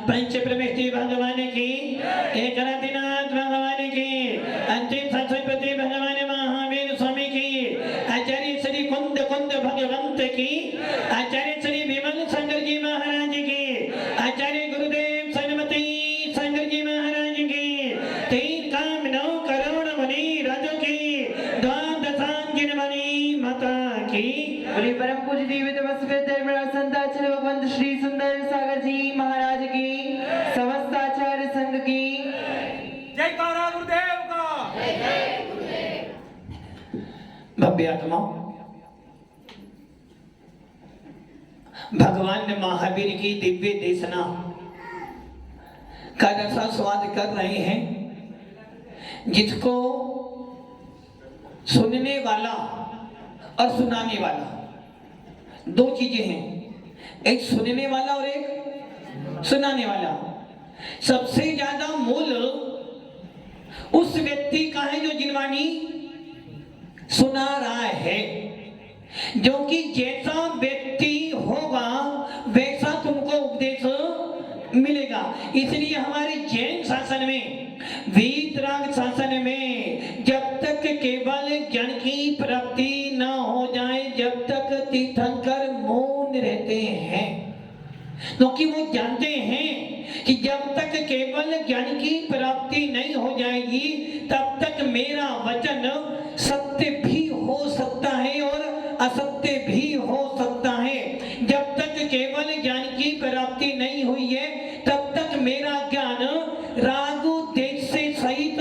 पंच प्रमेष्टि भगवान की, एकनाथनाथ भगवान की, अंतिम सत्सपति भगवान महावीर स्वामी की, आचार्य श्री कुंद कुंद भगवंत की, आचार्य श्री विमल शंकर जी महाराज की, आचार्य गुरुदेव सनमती शंकर जी महाराज की, 3 काम 9 करोड़ मुनि राजों की, द्वादशांजन मुनि माता की। बोले परम पूज्य जीवित वसुदेव धर्मराज संताचल भगवंत श्री सुंदर सागर जी महाराज की, समस्त आचार्य संघ की जय कारा गुरुदेव का। भव्य आत्मा भगवान महावीर की दिव्य देशना का रसा स्वाद कर रहे हैं, जिसको सुनने वाला और सुनाने वाला 2 चीजें हैं, एक सुनने वाला और एक सुनाने वाला। सबसे ज्यादा मूल उस व्यक्ति का है जो जिनवाणी सुना रहा है, जो कि जैसा व्यक्ति होगा वैसा तुमको उपदेश मिलेगा। इसलिए हमारे जैन शासन में, वीतराग शासन में, जब तक केवल ज्ञान की प्राप्ति न हो जाए, जब तक तीर्थंकर मौन रहते हैं, क्योंकि वो जानते हैं कि जब तक केवल ज्ञान की प्राप्ति नहीं हो जाएगी तब तक मेरा वचन सत्य भी हो सकता है और असत्य भी हो सकता है। जब तक केवल ज्ञान की प्राप्ति नहीं हुई है तब तक मेरा ज्ञान राग देश से सहित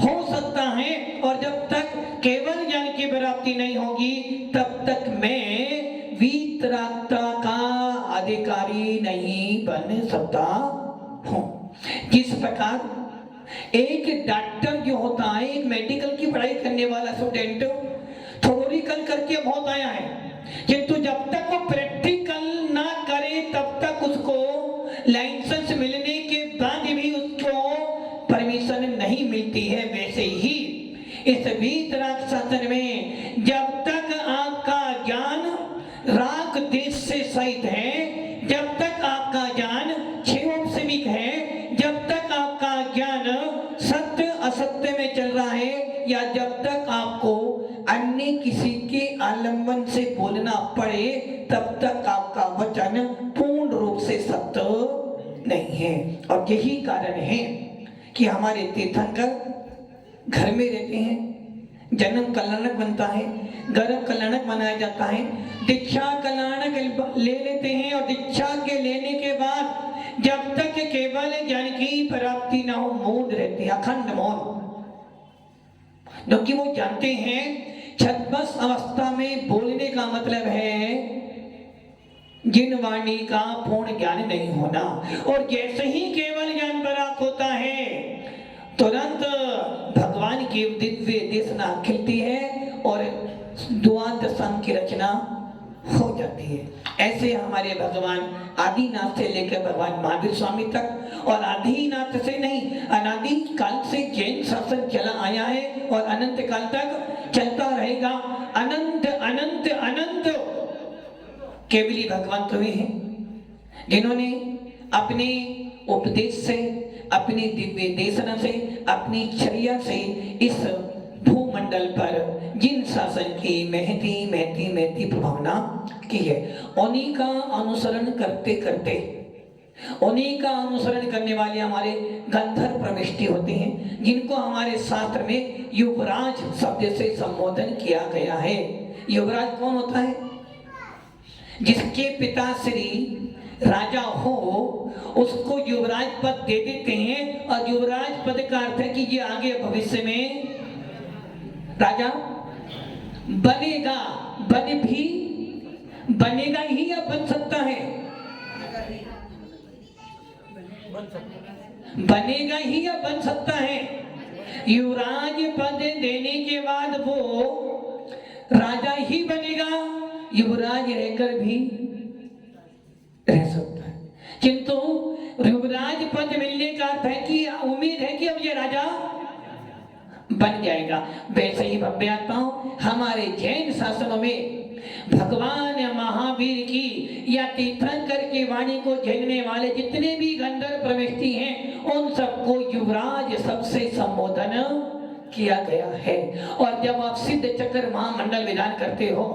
हो सकता है, और जब तक केवल ज्ञान की प्राप्ति नहीं होगी तब तक मैं वीतरागता का अधिकारी नहीं बन सकता हूं। जिस प्रकार एक डॉक्टर जो होता है, एक मेडिकल की पढ़ाई करने वाला स्टूडेंट थ्योरिकल करके बहुत आया है, किंतु जब तक वो प्रैक्टिकल ना करे तब तक उसको लाइसेंस मिलने के बाद भी उसको परमिशन नहीं मिलती है। वैसे ही इस वीतराग शासन में जब तक आपका ज्ञान राग देश से सहित है, जब तक आपका ज्ञान क्षेमोपसेविक है, जब तक आपका ज्ञान सत्य असत्य में चल रहा है, या जब तक आपको अन्य किसी के आलंबन से बोलना पड़े, तब तक आपका वचन पूर्ण रूप से सत्य नहीं है। और यही कारण है कि हमारे तीर्थंकर घर में रहते हैं, जन्म कल्याणक बनता है, गर्भ कल्याणक मनाया जाता है, दीक्षा कल्याणक ले लेते हैं, और दीक्षा के लेने के बाद जब तक केवल ज्ञान की प्राप्ति न हो मौन रहते हैं, अखंड मौन, क्योंकि वो जानते हैं छद्मस अवस्था में बोलने का मतलब है जिन वाणी का पूर्ण ज्ञान नहीं होना। और जैसे ही केवल ज्ञान प्राप्त होता है तुरंत भगवान की दिव्य देशना खिलती है और द्वादशांग की रचना हो जाती है। ऐसे हमारे भगवान आदिनाथ से लेकर भगवान महावीर स्वामी तक, और आदिनाथ से नहीं, अनादि काल से जैन शासन चला आया है और अनंत काल तक चलता रहेगा। अनंत अनंत अनंत केवली भगवंत हुए हैं, जिन्होंने अपने उपदेश से, अपनी दिव्य देशना से, अपनी चर्या से इस भूमंडल पर जिन शासन की महती महती महती प्रभावना की है, उन्हीं का अनुसरण करते करते, उन्हीं का अनुसरण करने वाले हमारे गंधर्व प्रविष्टि होते हैं, जिनको हमारे शास्त्र में युवराज शब्द से संबोधन किया गया है। युवराज कौन होता है? जिसके पिता श्री राजा हो उसको युवराज पद दे देते हैं, और युवराज पद का अर्थ है कि ये आगे भविष्य में राजा बनेगा। बन भी बनेगा ही या बन सकता है? बनेगा ही या बन सकता है? युवराज पद देने के बाद वो राजा ही बनेगा, युवराज रहकर भी रह सकता है। किंतु युवराज पद मिलने का अर्थ है कि उम्मीद है कि अब ये राजा बन जाएगा। वैसे ही भव्यात्माओं हमारे जैन शासनों में भगवान महावीर की या तीर्थंकर की वाणी को झेलने वाले जितने भी गंधर्व प्रविष्टि हैं उन सबको युवराज सबसे संबोधन किया गया है। और जब आप सिद्ध चक्र महामंडल विधान करते हो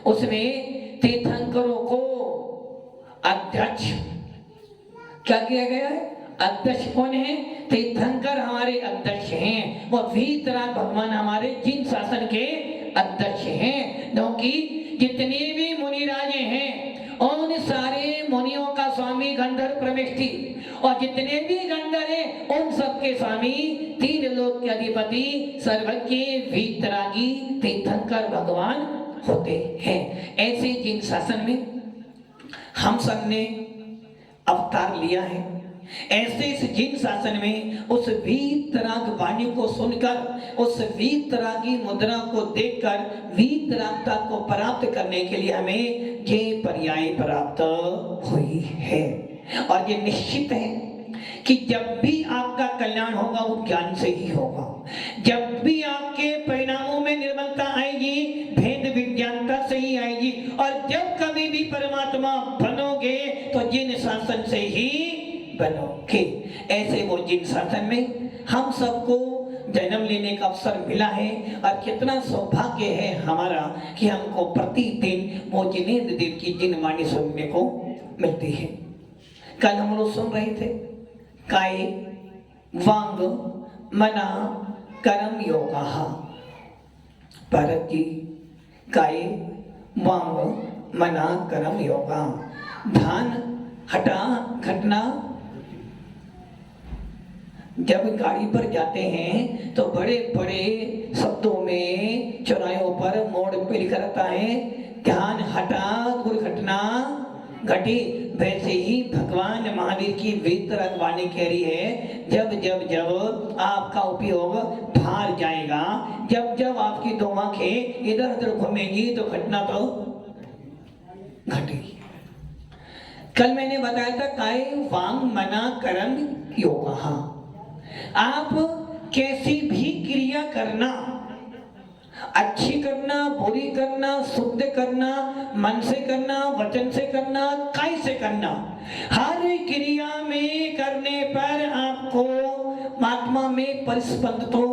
उसमें तीर्थंकरों को अध्यक्ष क्या किया गया है? अध्यक्ष कौन है? तीर्थंकर हमारे अध्यक्ष हैं। वो वीतराग भगवान हमारे जिन शासन के अध्यक्ष हैं, क्योंकि जितने भी मुनिराजे हैं उन सारे मुनियों का स्वामी गंधर्व प्रविष्टि और जितने भी गंधर्व हैं उन सबके स्वामी तीन लोक के अधिपति सर्वज्ञ वीतरागी तीर्थंकर भगवान होते हैं। ऐसे जिन शासन में हम सब ने अवतार लिया है, ऐसे इस जिन शासन में उस वीतराग वाणी को सुनकर उस वीतरागी मुद्रा को देखकर वीतरागता को प्राप्त करने के लिए हमें ये पर्याय प्राप्त हुई है। और ये निश्चित है कि जब भी आपका कल्याण होगा वो ज्ञान से ही होगा। जब भी आपके परिणामों में निर्मलता आएगी भेद विज्ञानता से ही आएगी। और जब कभी भी परमात्मा बनोगे तो जिन शासन से ही बनोगे। ऐसे वो जिन शासन में हम सबको जन्म लेने का अवसर मिला है और कितना सौभाग्य है हमारा कि हमको प्रतिदिन वो जिनेंद्र देव की जिन वाणी सुनने को मिलती है। कल हम लोग सुन रहे थे काय वांग मना कर्म योगा। भारत जी काय वांग मना कर्म योगा। ध्यान हटा घटना। जब गाड़ी पर जाते हैं तो बड़े बड़े शब्दों में चौराहों पर मोड़ पे लिखा रहता है ध्यान हटा दुर्घटना घटी। वैसे ही भगवान महावीर की वीतराग वाणी कह रही है जब जब जब आपका उपयोग बाहर जाएगा, जब जब आपकी दो आंखें इधर उधर घूमेंगी तो घटना तो घटेगी। कल मैंने बताया था काय वांग मना कर्म योगा। आप कैसी भी क्रिया करना, अच्छी करना बुरी करना शुद्ध करना मन से करना वचन से करना काय से करना, हर क्रिया में करने पर आपको आत्मा में परिस्पंद तो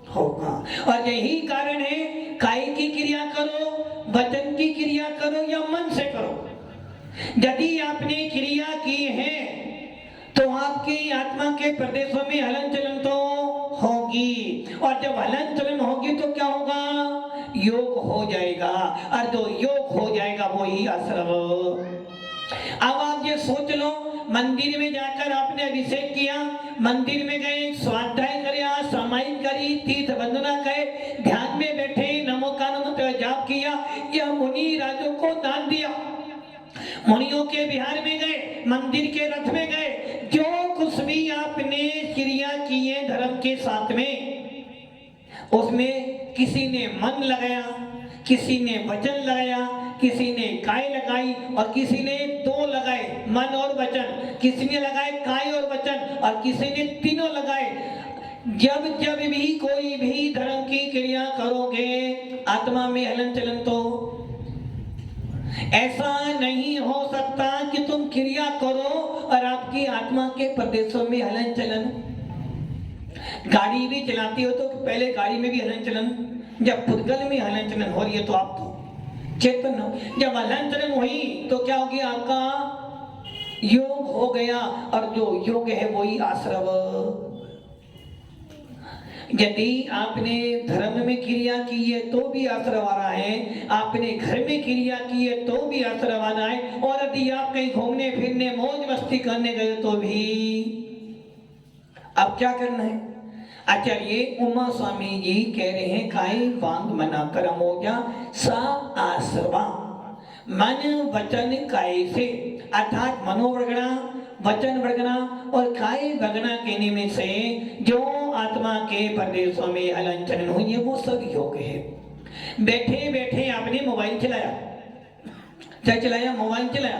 होगा। और यही कारण है काय की क्रिया करो वचन की क्रिया करो या मन से करो, यदि आपने क्रिया की है तो आपकी आत्मा के प्रदेशों में हलन चलन तो होगी। और जब हलन चलन होगी तो क्या होगा? योग हो जाएगा। और जो योग हो जाएगा वो ही आश्रव। अब आप ये सोच लो, मंदिर में जाकर आपने अभिषेक किया, मंदिर में गए स्वाध्याय किया सामायिक करी तीर्थ वंदना करे ध्यान में बैठे नमो का मंत्र जाप किया या मुनि राजों को दान दिया, मुनियों के विहार में गए मंदिर के रथ में गए, जो कुछ भी आपने क्रिया की है धर्म के साथ में उसमें किसी ने मन लगाया, किसी ने वचन लगाया, किसी ने काय लगाई और किसी ने दो लगाए मन और वचन, किसी ने लगाए काय और वचन और किसी ने तीनों लगाए। जब जब भी कोई भी धर्म की क्रिया करोगे आत्मा में हलन चलन तो ऐसा नहीं हो सकता कि तुम क्रिया करो और आपकी आत्मा के प्रदेशों में हलन चलन। गाड़ी भी चलाती हो तो पहले गाड़ी में भी हलन चलन, जब पुद्गल में हलन चलन हो रही है तो आप तो चेतन हो, जब हलन चलन हुई तो क्या हो गया? आपका योग हो गया और जो योग है वही आश्रव। यदि आपने धर्म में क्रिया की है तो भी आश्रव आ रहा है, आपने घर में क्रिया की है तो भी आश्रव आ रहा है, और यदि आप कहीं घूमने फिरने मौज मस्ती करने गए तो भी। अब क्या करना है? आचार्य उमा स्वामी जी कह रहे हैं काय वांग मना कर्म हो जा सा आश्रवा। मन वचन काय से अर्थात मनोवृगणा वचन वर्गना और काय भगना कहने में से जो आत्मा के प्रदेशों में हलन चलन हुई है वो सब योग है। बैठे बैठे आपने मोबाइल चलाया, क्या चलाया? मोबाइल चलाया।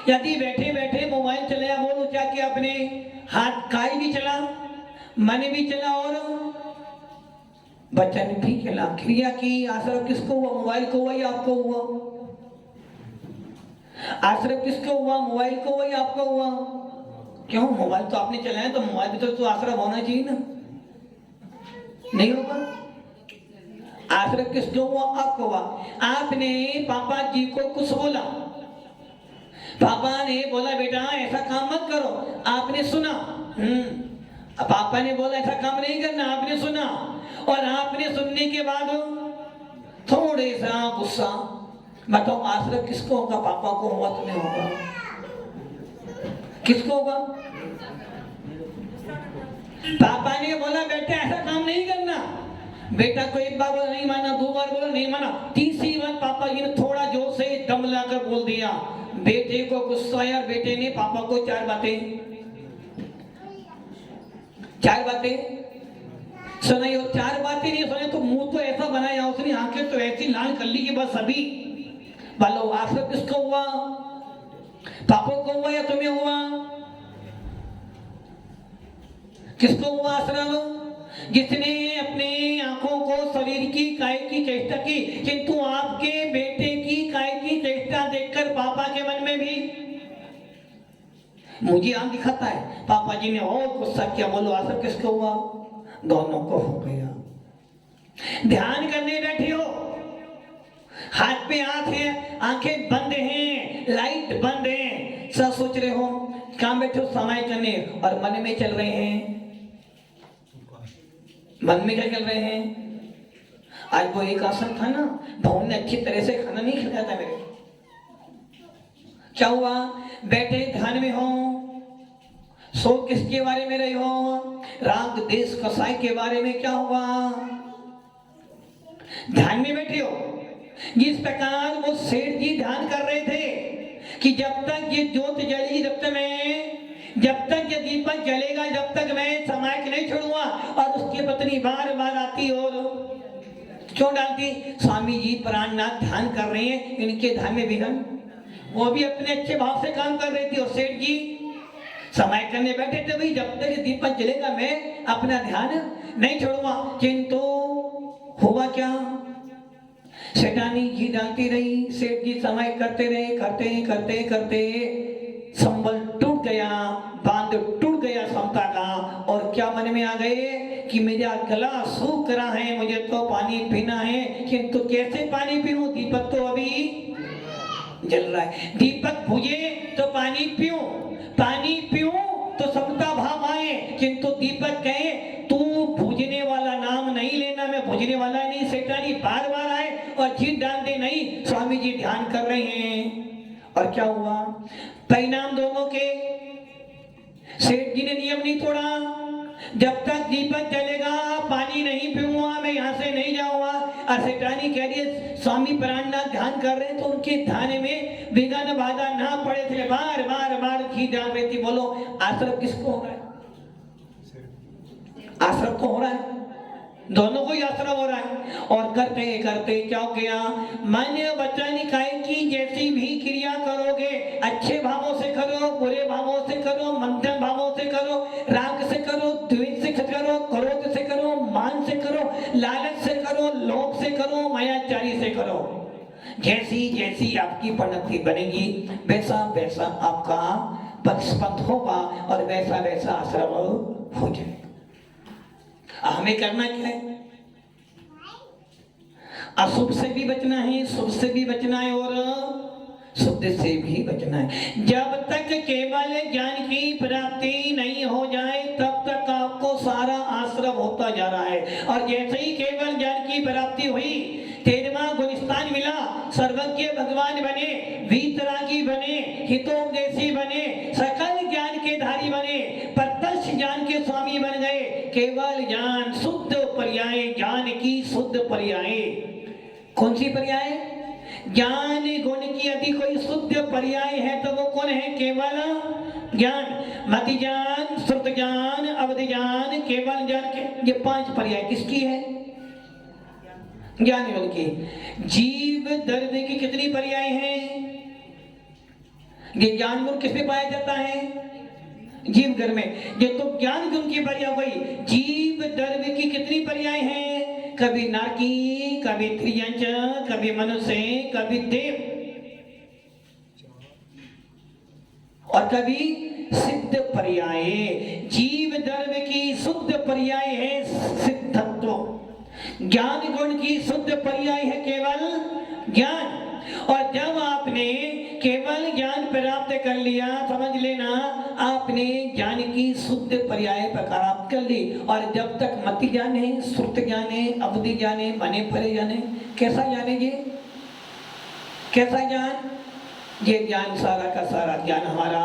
यदि बैठे बैठे मोबाइल चलाया बोलो क्या किया आपने? हाथ काय भी चला मन भी चला और बच्चा ने ठीक है ला क्रिया की। आश्रम किसको हुआ? मोबाइल को हुआ या आपको हुआ? आश्रम किसको हुआ? मोबाइल को हुआ या आपको हुआ? क्यों? मोबाइल तो आपने चलाया तो मोबाइल भी तो आश्रम होना चाहिए ना, नहीं होगा? आश्रम किसको हुआ? आपको हुआ। आपने पापा जी को कुछ बोला, पापा ने बोला बेटा ऐसा काम मत करो, आपने सुना। पापा ने बोला ऐसा काम नहीं करना, आपने सुना, और आपने सुनने के बाद थोड़े सा गुस्सा। बताओ आश्रम किसको होगा? पापा को होगा, तुम्हें होगा? किसको होगा? पापा ने बोला बेटा ऐसा काम नहीं करना, बेटा को एक बार बोला नहीं माना, दो बार बोला नहीं माना, तीसरी बार पापा जी ने थोड़ा जोर से दम लाकर बोल दिया। बेटे को गुस्सा आया, बेटे ने पापा को चार बातें सुनाई, और चार बातें नहीं सुनाई तो मुंह तो ऐसा बनाया उसने, आंखें तो ऐसी लाल कर ली कि बस अभी। बोलो आश्रम किसको हुआ? पापा को हुआ या तुम्हें हुआ? किसको हुआ आश्रम? जिसने अपने आंखों को शरीर की काय की चेष्टा की, किंतु आपके बेटे की काय की चेष्टा देखकर पापा के मन में भी मुझे आंख दिखाता है। पापा जी ने और गुस्सा किया। बोलो आश्रम किसको हुआ? दोनों को हो गया। ध्यान करने बैठे हो, हाथ पे हाथ है, आंखें बंद हैं, लाइट बंद है, सब सोच रहे हो, काम बैठे हो समय करने, और मन में चल रहे हैं। मन में क्या चल रहे हैं? आज वो एक आसन था ना, भाव ने अच्छी तरह से खाना नहीं खिलाया था मेरे। क्या हुआ? बैठे ध्यान में हो, सो किसके बारे में रहे हो? राग देश कसाई के बारे में। क्या हुआ? ध्यान में बैठे हो। जिस प्रकार वो सेठ जी ध्यान कर रहे थे कि जब तक ये ज्योत जलेगी, जब तक ये दीपक जलेगा, जब तक मैं समय नहीं छोड़ूंगा। और उसकी पत्नी बार बार आती और क्यों डालती? स्वामी जी प्राणनाथ ध्यान कर रहे हैं, इनके ध्यान में विघ्न। वो भी अपने अच्छे भाव से काम कर रही थी, और सेठ जी समय करने बैठे थे, भाई जब तक दीपक जलेगा मैं अपना ध्यान नहीं छोड़ूंगा। किंतु हुआ क्या? सेठानी जी डालती रही, सेठ जी समय करते रहे, करते संबल टूट गया, बांध टूट गया समता का। और क्या मन में आ गए कि मेरा गला सूख रहा है, मुझे तो पानी पीना है, किंतु कैसे पानी पीऊं? दीपक तो अभी जल रहा है। दीपक बुझे तो पानी पीऊं तो समता भाव आए, किंतु दीपक कहे तू बुझने वाला नाम नहीं लेना, मैं बुझने वाला नहीं। सेठानी बार बार आए और जीत डाल दे, नहीं स्वामी जी ध्यान कर रहे हैं। और क्या हुआ? परिणाम दोनों के। सेठ जी ने नियम नहीं तोड़ा, जब तक दीपक जलेगा पानी नहीं पीऊंगा, मैं यहाँ से नहीं जाऊंगा। और सेठानी कह रही है स्वामी प्राणनाथ ध्यान कर रहे हैं, तो उनके ध्यान में विघ्न बाधा ना पड़े थे, बार बार घी डाल रही थी। बोलो आश्रम किसको हो रहा है? आश्रम को हो रहा है, दोनों को ही आश्रम हो रहा है। और करते क्या हो गया? मन वचन काय की जैसी भी क्रिया करोगे, अच्छे भावों से करो, बुरे भावों से करो, मध्यम भावों से करो, राग से करो, द्वेष से करो, क्रोध से करो, मान से करो, लालच से करो, लोभ से करो, मायाचारी से करो, जैसी आपकी परिणति बनेगी वैसा आपका पक्षपथ होगा, और वैसा आश्रम हो जाए। हमें करना क्या है? अशुभ से भी बचना है, शुभ से भी बचना है, और शुद्ध से भी बचना है। जब तक केवल ज्ञान की प्राप्ति नहीं हो जाए तब तक आपको सारा आश्रम होता जा रहा है। और जैसे ही केवल ज्ञान की प्राप्ति हुई, 13वां गुणस्थान मिला, सर्वज्ञ भगवान बने, वीतरागी बने, हितोपदेशी बने, सकल ज्ञान के धारी बने, प्रत्यक्ष ज्ञान के स्वामी बन गए। केवल ज्ञान शुद्ध पर्याय, ज्ञान की शुद्ध पर्याय। कौन सी पर्याय? ज्ञान गुण की यदि कोई शुद्ध पर्याय है तो वो कौन है? केवल ज्ञान। मति ज्ञान, श्रुत ज्ञान, अवधि ज्ञान, केवल ज्ञान के ये 5 पर्याय किसकी है? ज्ञान गुण की। जीव दर्द की कितनी पर्याय हैं? ये ज्ञान गुण किसमें पाया जाता है? जीव घर में। ये तो ज्ञान गुण की पर्याय हुई। जीव दर्द की कितनी पर्याय हैं? कभी नारकी, कभी त्रियंच, कभी मनुष्य, कभी देव और कभी सिद्ध पर्याय। जीव धर्म की शुद्ध पर्याय है सिद्धत्व, ज्ञान गुण की शुद्ध पर्याय है केवल ज्ञान। और जब आपने केवल ज्ञान प्राप्त कर लिया, समझ लेना आपने ज्ञान की शुद्ध पर्याय प्राप्त कर ली। और जब तक मति ज्ञान है, श्रुत ज्ञान है, अवधि ज्ञान है, बने परे ज्ञान है, कैसा ज्ञान है ये? कैसा ज्ञान? ये ज्ञान सारा का सारा ज्ञान हमारा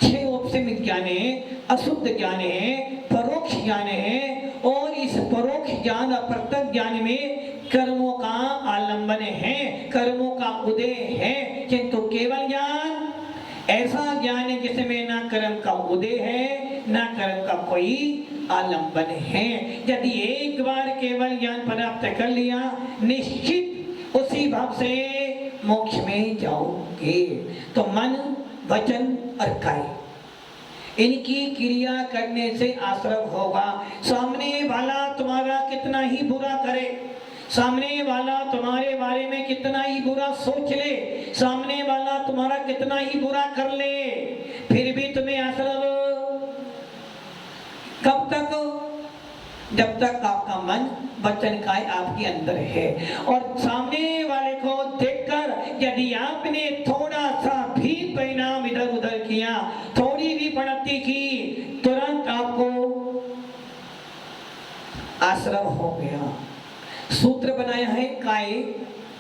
6 उपसमित ज्ञान है, अशुद्ध ज्ञान है, परोक्ष ज्ञान है। और इस परोक्ष ज्ञान अप्रत्यक्ष ज्ञान में कर्मों का आलंबन है, कर्मों का उदय है। किंतु केवल ज्ञान ऐसा ज्ञान है जिसमें ना कर्म का उदय है, ना कर्म का कोई आलंबन है। यदि एक बार केवल ज्ञान प्राप्त कर लिया, निश्चित उसी भाव से मोक्ष में जाओगे। तो मन, वचन और काय, इनकी क्रिया करने से आश्रम होगा। सामने वाला तुम्हारा कितना ही बुरा करे, सामने वाला तुम्हारे बारे में कितना ही बुरा सोच ले, सामने वाला तुम्हारा कितना ही बुरा कर ले, फिर भी तुम्हें आश्रम कब तक? जब तक आपका मन, वचन, काय आपके अंदर है। और सामने वाले को देखकर यदि आपने थोड़ा सा भी परिणाम इधर उधर किया, थोड़ी भी बढ़ती की, तुरंत आपको आश्रम हो गया। सूत्र बनाया है काय,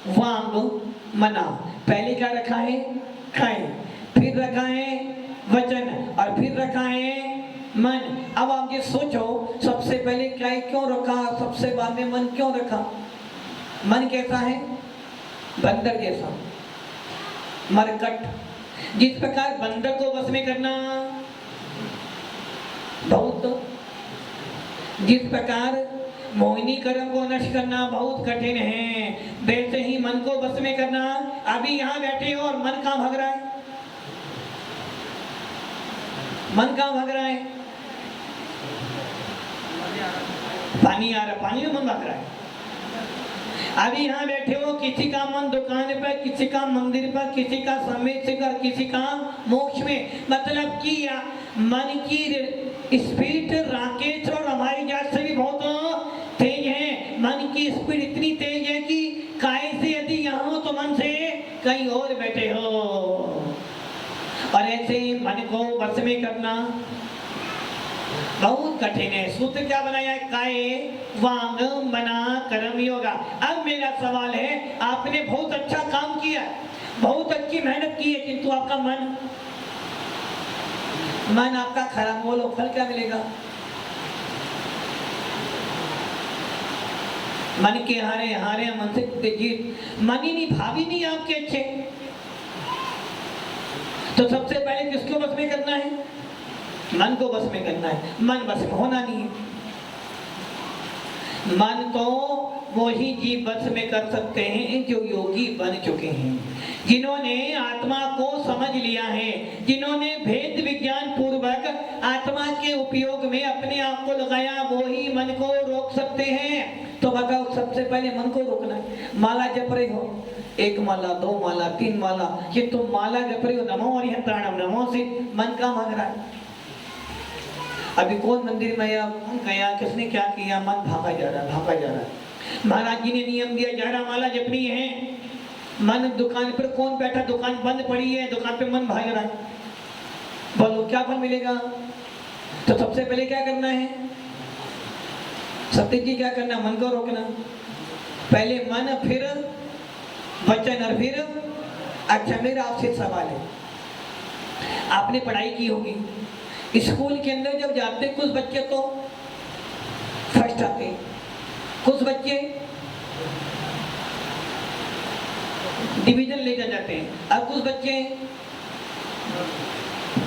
वांग, मना। पहले क्या रखा है? काय, फिर रखा है वचन और फिर रखा है मन। अब आप ये सोचो, सबसे पहले काय क्यों रखा, सबसे बाद में मन क्यों रखा? मन कैसा है? बंदर जैसा, मरकट। जिस प्रकार बंदर को वश में करना बहुत, जिस प्रकार मोहिनी कर्म को नष्ट करना बहुत कठिन है, वैसे ही मन को वश में करना। अभी यहाँ बैठे हो और मन कहाँ भाग रहा है? मन कहाँ भाग रहा है? पानी आ रहा, पानी में मन भाग रहा है। अभी यहाँ बैठे हो, किसी का मन दुकान पर, किसी का मंदिर पर, किसी का समय से कर, किसी का मोक्ष में। मतलब कि मन की स्पीड राकेश और हमारी जात से भी बहुत तेज है। मन की स्पीड इतनी तेज है कि काय से यदि यहाँ हो तो मन से कहीं और बैठे हो। और ऐसे मन को वश में करना बहुत कठिन है। सूत्र क्या बनाया है? काय, वांग, मना, कर्म, योगा। अब मेरा सवाल है, आपने बहुत अच्छा काम किया, बहुत अच्छी मेहनत की है, किंतु आपका मन आपका खराब, बोलो फल क्या मिलेगा? मन के हारे हारे, मन से जीत। मन ही नहीं, भावी नहीं आपके अच्छे। तो सबसे पहले किसको बस में करना है? मन को बस में करना है। मन बस में होना नहीं है। मन को वो ही जीव बस में कर सकते हैं जो योगी बन चुके हैं, जिन्होंने आत्मा को समझ लिया है, जिन्होंने भेद विज्ञान पूर्वक आत्मा के उपयोग में अपने आप को लगाया, वो ही मन को रोक सकते हैं। तो बताओ, सबसे पहले मन को रोकना है। माला जप रहे हो, 1 माला, 2 माला, 3 माला, ये तुम माला जप रहे हो, नमो और प्राणम नमो से, मन का भाग रहा है। अभी कौन मंदिर में आया, कौन गया, किसने क्या किया, मन भागा जा रहा है, भागा जा रहा है। महाराज जी ने नियम दिया, 11 माला जपनी है। मन दुकान पर, कौन बैठा, दुकान बंद पड़ी है, दुकान पे मन भाग रहा है। बोलो क्या फल मिलेगा? तो सबसे पहले क्या करना है? सत्य जी क्या करना? मन को रोकना। पहले मन, फिर वचन और फिर। अच्छा, मेरा आपसे सवाल है, आपने पढ़ाई की होगी, स्कूल के अंदर जब जाते कुछ बच्चे तो फर्स्ट आते, कुछ बच्चे डिवीजन लेकर जाते हैं, और कुछ बच्चे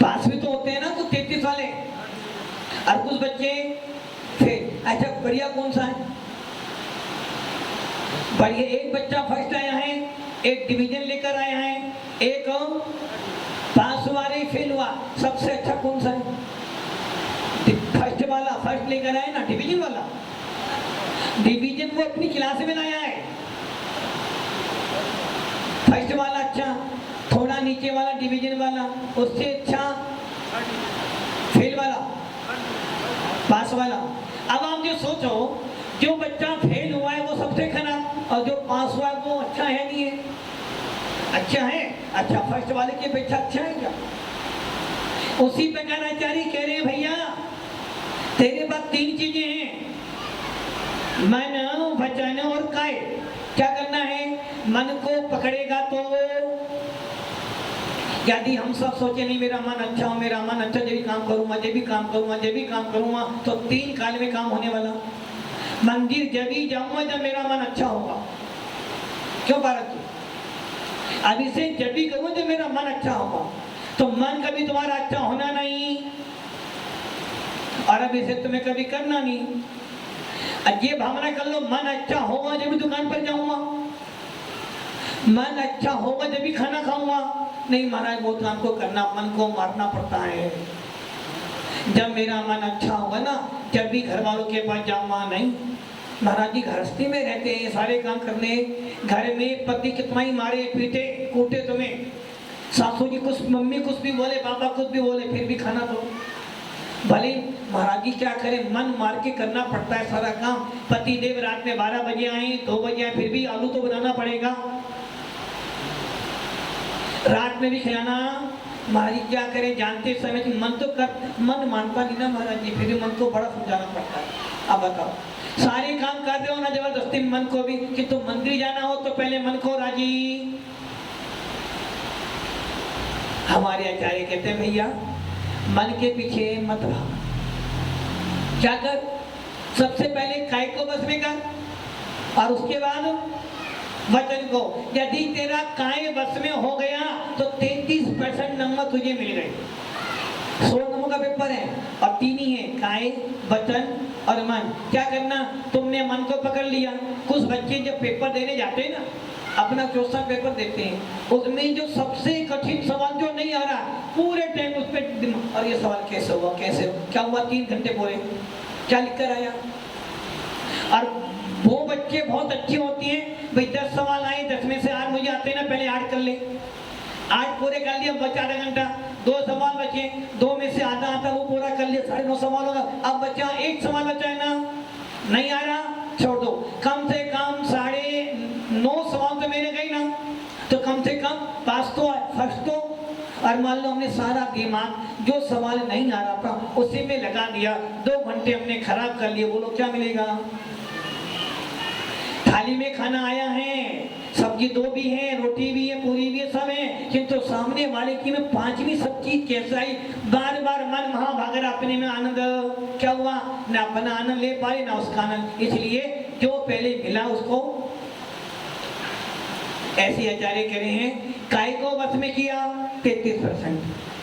पास भी तो होते हैं ना, कुछ 33 वाले, और कुछ बच्चे फेल। अच्छा, बढ़िया कौन सा है? बढ़िया, एक बच्चा फर्स्ट आया है, एक डिवीजन लेकर आया है, एक पास हुआ नहीं, फेल हुआ। सबसे अच्छा कौन सा है? फर्स्ट वाला, फर्स्ट लेकर आए ना, डिवीजन वाला। डिवीजन वो अपनी क्लास में लाया है। फर्स्ट वाला अच्छा, थोड़ा नीचे वाला डिवीजन वाला, उससे अच्छा फेल वाला, पास वाला। अब आप जो सोचो, जो बच्चा फेल हुआ है वो सबसे खराब, और जो पास हुआ है वो अच्छा है नहीं है? अच्छा है, अच्छा फर्स्ट वाले के अपेक्षा अच्छा है क्या? उसी प्रकार आचार्य कह रहे हैं भैया तेरे पास तीन चीजें हैं, मन, वचन और काय। क्या करना है? मन को पकड़ेगा तो यदि हम सब सोचे नहीं मेरा मन अच्छा हो, मेरा मन अच्छा, जब भी काम करूंगा, जब भी काम करूंगा, जब भी काम करूंगा, तो 3 काल में काम होने वाला। मंदिर जब भी जाऊंगा जब मेरा मन अच्छा होगा। क्यों भारत जी? अभी से जब भी करूं जब मेरा मन अच्छा होगा। तो मन कभी तुम्हारा अच्छा होना नहीं, और अभी से तुम्हें कभी करना नहीं। ये भावना कर लो, मन अच्छा होगा जब भी दुकान पर जाऊंगा, मन अच्छा होगा जब भी खाना खाऊंगा। नहीं महाराज, वो काम को करना, मन को मारना पड़ता है। जब मेरा मन अच्छा होगा ना, जब भी घर वालों के पास जाऊंगा। नहीं महाराज जी, गृहस्थी में रहते हैं, सारे काम करने, घर में पति कितना ही मारे पीटे कूटे तुम्हें, सासू जी कुछ, मम्मी कुछ भी बोले, पापा कुछ भी बोले, फिर भी खाना दो। भले महाराज जी क्या करें, मन मार के करना पड़ता है सारा काम। पति देव रात में 12 बजे आए, 2 बजे आए, फिर भी आलू तो बनाना पड़ेगा। रात में भी खिलाना। महाराज जी क्या करें, जानते समय कि मन तो कर, मन मानता नहीं ना महाराज जी, फिर भी मन को बड़ा समझाना पड़ता है। अब बताओ, सारे काम कर रहे हो ना जबरदस्ती मन को भी, कि तुम मंदिर जाना हो तो पहले मन को राजी। हमारे आचार्य कहते हैं भैया मन के पीछे मत भाग। क्या कर? सबसे पहले काय को बस में कर, और उसके बाद वचन को। यदि तेरा काय बस में हो गया तो 33% नंबर तुझे मिल गए। 100 नंबर का पेपर है और 3 ही है, काय, वचन और मन। क्या करना? तुमने मन को पकड़ लिया। कुछ बच्चे जब पेपर देने जाते हैं ना, अपना क्वेश्चन पेपर देते हैं, उसमें जो सबसे कठिन सवाल जो नहीं आ रहा, पूरे टाइम उस पर, और ये सवाल कैसे हुआ, कैसे क्या हुआ, 3 घंटे बोले, क्या लिख कर आया। और वो बच्चे बहुत अच्छे होते हैं, भाई 10 सवाल आए, 10 में से 8 मुझे आते हैं ना, पहले 8 कर ले, 8 पूरे कर लिया, बचा आधा घंटा। 2 सवाल बचे, 2 में से आधा आता वो पूरा कर लिया, 9.5 सवाल होगा। अब बचा 1 सवाल बचा है ना, नहीं आ रहा, छोड़ दो। कम से कम 9.5 सवाल तो मेरे गए ना, तो कम से कम पास तो है, फर्स्ट तो। और मान लो हमने सारा दिमाग जो सवाल नहीं आ रहा था उसी में लगा दिया, 2 घंटे हमने खराब कर लिए, बोलो क्या मिलेगा? थाली में खाना आया है, सब्जी 2 भी है, रोटी भी है, पूरी भी है, सब है, किंतु सामने वाले की में 5वीं सब्जी कैसा ही, बार बार मन वहां भाग रहा, अपने में आनंद क्या हुआ, ना अपना आनंद ले पाए ना उसका आनंद। इसलिए जो पहले मिला उसको, ऐसे आचार्य कह रहे हैं, काय को बस में किया 33%,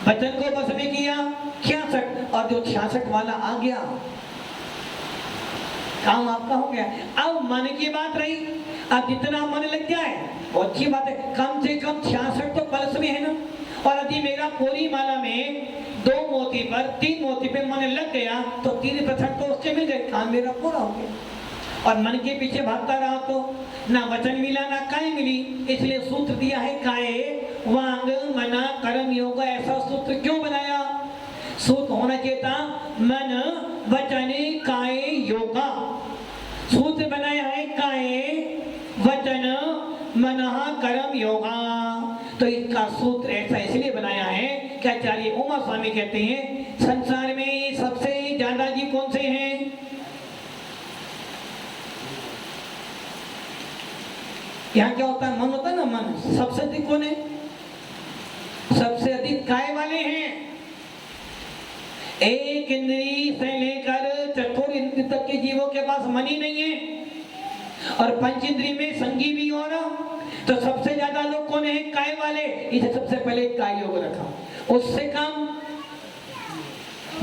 वचन को बस में किया 66, और जो 66 वाला आ गया काम आपका हो गया। अब मन की बात रही, अब जितना मन लग जाए वो अच्छी बात है, कम से कम 66 तो कलश में है ना। और यदि मेरा पूरी माला में 2 मोती पर 3 मोती पे मन लग गया तो 3% तो उससे मिल गए, काम मेरा पूरा हो गया। और मन के पीछे भागता रहा तो ना वचन मिला ना काय मिली। इसलिए सूत्र दिया है काय वांग मना कर्म योग। ऐसा सूत्र क्यों बनाया? सूत्र होना चाहिए था मन वचन काय योगा। सूत्र बनाया है काय वचन मनः कर्म योगा। तो इसका सूत्र ऐसा इसलिए बनाया है कि आचार्य उमा स्वामी कहते हैं संसार में सबसे ज्यादा जीव कौन से हैं? यहाँ क्या होता है? मन होता है ना, मन। सबसे अधिक कौन है? सबसे अधिक काय वाले हैं। एक इंद्री से लेकर चतुर इंद्री तक के जीवों के पास मन ही नहीं है, और पंच इंद्री में संगी भी हो ना। तो सबसे ज्यादा लोग कौन है? काय वाले। इसे सबसे पहले काय योग रखा। उससे कम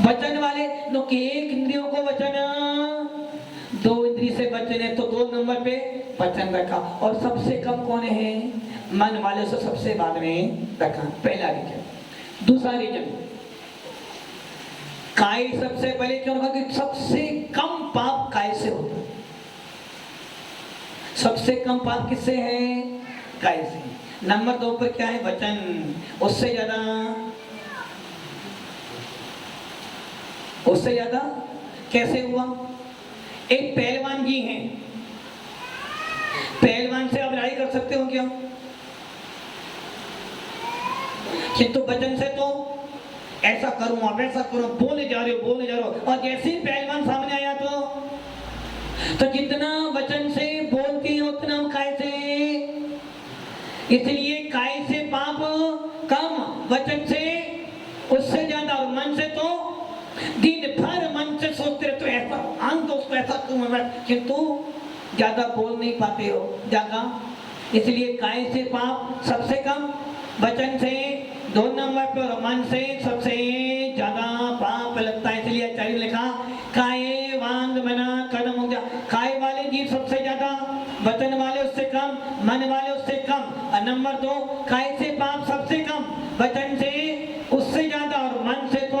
वचन वाले, तो एक इंद्रियों को वचन, 2 इंद्री से वचन है तो 2 नंबर पे वचन रखा। और सबसे कम कौन है? मन वाले से सबसे बाद में रखा। पहला रीजन। दूसरा रीजन, काय सबसे पहले क्यों रखा? कि सबसे कम पाप काय से होता है। सबसे कम पाप किससे है? काय से। नंबर 2 पर क्या है? वचन। उससे ज्यादा कैसे हुआ? एक पहलवान जी हैं, पहलवान से आप लड़ाई कर सकते हो क्या? किंतु वचन से तो ऐसा करूं आप ऐसा करूं, बोले जा रहे हो, और जैसे ही पहलवान सामने आया तो जितना वचन से बोलते हैं उतना हम काय से। इसलिए काय से पाप कम, वचन से उससे ज्यादा, और मन से तो दिन भर मन से सोचते रहते हो ऐसा आंग दोस्तों ऐसा तुम, किंतु ज्यादा बोल नहीं पाते हो ज्यादा। इसलिए काय से पाप सबसे कम, वचन से 2 नंबर पर, मन से सबसे ज्यादा पाप लगता है। इसलिए आचार्य ने लिखा काय वांग मना कर्म हो गया। काय वाले जीव सबसे ज्यादा, वचन वाले उससे कम, मन वाले उससे कम। और नंबर 2 काय से पाप सबसे कम, वचन से उससे ज्यादा, और मन से तो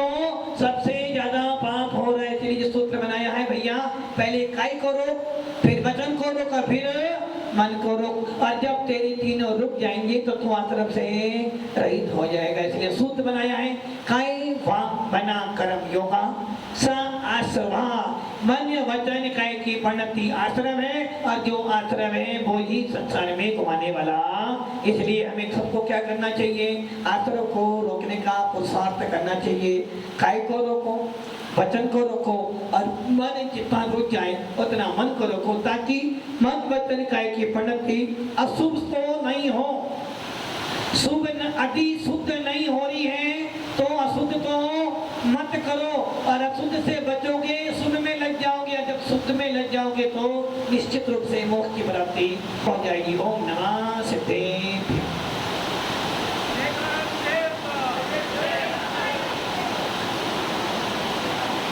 सबसे ज्यादा पाप हो रहा है। इसलिए जो सूत्र बनाया है भैया, पहले काय को रोक, फिर वचन को रोक, और फिर मन को रोक। और जब तेरी तीनों रुक जाएंगे तो तू आश्रम से रहित हो जाएगा। इसलिए सूत्र बनाया है काय वांग बना कर्म योगा सा आश्रवा। मन वचन काय की परिणति आश्रम है, और जो आश्रम है वो ही संसार में घुमाने वाला। इसलिए हमें सबको क्या करना चाहिए? आश्रम को रोकने का पुरुषार्थ करना चाहिए। काय को रोको, वचन को रोको, और मन जितना रुक जाए उतना मन को रोको, ताकि मन वचन काय की परिणति अशुभ तो नहीं हो। शुभ अति शुद्ध नहीं हो रही है तो अशुद्ध तो मत करो, और अशुद्ध से बचोगे शुद्ध में लग जाओगे, और जब शुद्ध में लग जाओगे तो निश्चित रूप से मोक्ष की प्राप्ति हो जाएगी। ओम नमः सिद्धेभ्यो।